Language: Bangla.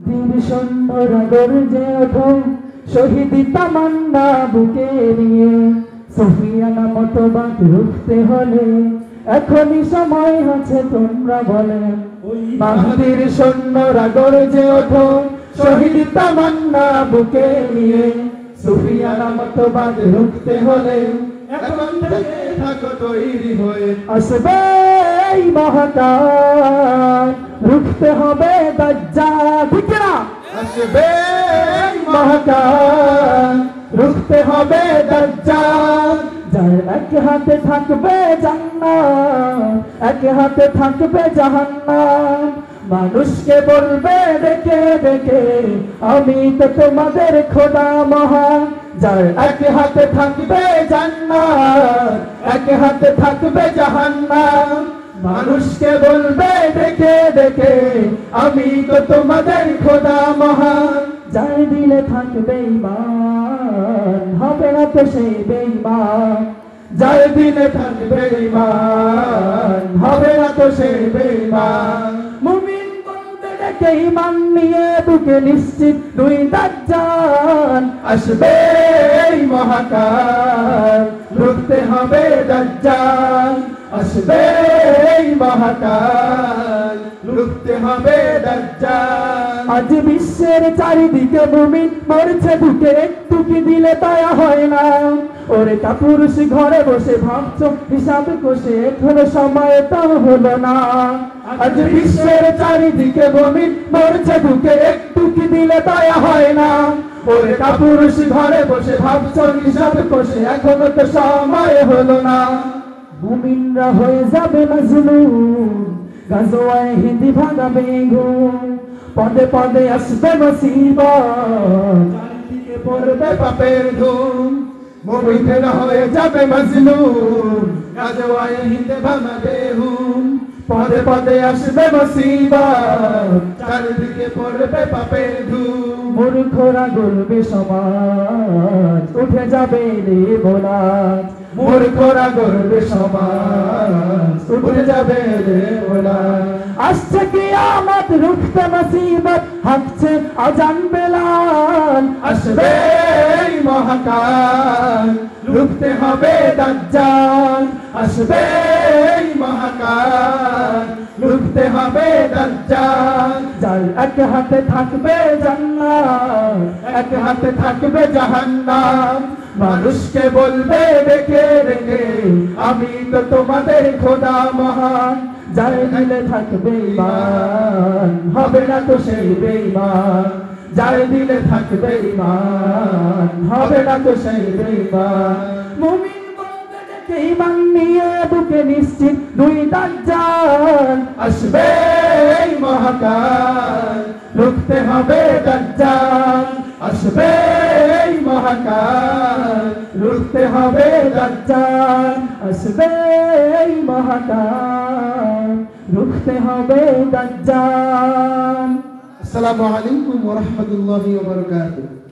বীর সৈন্যরা গর্জে ওঠো, শহীদ তামান্না বুকে নিয়ে। সুফিয়ানা মতবাদ রুখতে হলে এখনই সময় আছে, তোমরা বলেন। মাহদির সৈন্যরা গর্জে ওঠো, শহীদ তামান্না বুকে নিয়ে। সুফিয়ানা মতবাদ রুখতে হলে এখন থেকে থাকো তৈরি হয়ে। আসবে এই মহাকাল, রুখতে হবে দাজ্জাল, ঠিক না? আসবে এই মহাকাল, রুখতে হবে দাজ্জাল। যার এক হাতে থাকবে জান্নাত, এক হাতে থাকবে জাহান্নাম। মানুষকে বলবে ডেকে ডেকে, আমি তো তোমাদের খোদা মহান। যার এক হাতে থাকবে জান্নাত, এক হাতে থাকবে জাহান্নাম। মানুষকে বলবে ডেকে ডেকে, আমি তো তোমাদের খোদা মহান। যার দিলে থাকবে ঈমান, হবে না তো সেই বেঈমান। যার দিলে থাকবে ঈমান, হবে না তো সেই বেঈমান। মুমিন বলবে ডেকে ঈমান নিয়ে, বুকে নিশ্চিত দুই দাজ্জাল। আসবে এই মহাকাল, রুখতে হবে দাজ্জাল। আসবে এই মহাকাল, রুখতে হবে দাজ্জাল। আজ বিশ্বের চারিদিকে মুমিন মরছে বুকে, একটু কি দিলে দয়া হয় না? ওরে কাপুরুষ ঘরে বসে ভাবছো হিসাব কষে, এখনো সময় তো হলো না। আজ বিশ্বের চারিদিকে মুমিন মরছে বুকে, একটু কি দিলে দয়া হয় না? ওরে কাপুরুষ ঘরে বসে ভাবছো হিসাব কষে, এখনো তো সময় হলো না। মুমিনরা হয়ে যাবে মাজলুম, গাজওয়ায়ে হিন্দ ভাগাবে ঘুম। পদে পদে আসবে মুসিবত, চারিদিকে পড়বে পাপের ধুম। মুমিনরা হয়ে যাবে মাজলুম, গাজওয়ায়ে হিন্দ ভাঙাবে হুম। পদে পদে আসবে মুসিবত, চারিদিকে পড়বে পাপের ধুম। মূর্খরা গলবে সমাজ, উঠে যাবে রে বোলাজ। মূর্খরা গর্বে সমাজ, উঠে যাবে রে বোলাজ। আসছে কিয়ামত, রুখতে মুসিবত, হাঁকছে আজান বেলাল। আসবে এই মহাকাল, রুখতে হবে দাজ্জাল। আসবে এই মহাকাল, রুখতে হবে দাজ্জাল। যার এক হাতে থাকবে জান্নাত, এক হাতে থাকবে জাহান্নাম। মানুষকে বলবে ডেকে ডেকে, আমি তো তোমাদের খোদা মহান। যার দিলে থাকবে ঈমান, হবে না তো সেই বেঈমান। যার দিলে থাকবে ঈমান, হবে না তো সেই বেঈমান। মুমিন বলবে ডেকে ঈমান নিয়ে, বুকে নিশ্চিত দুই দাজ্জাল। আসবে এই মহাকাল, রুখতে হবে দাজ্জাল। আসবে এই মহাকাল, রুখতে হবে দাজ্জাল। আসবে এই মহাকাল, রুখতে হবে দাজ্জাল। আসসালামু আলাইকুম ওয়া রাহমাতুল্লাহি ওয়া বারাকাতুহু।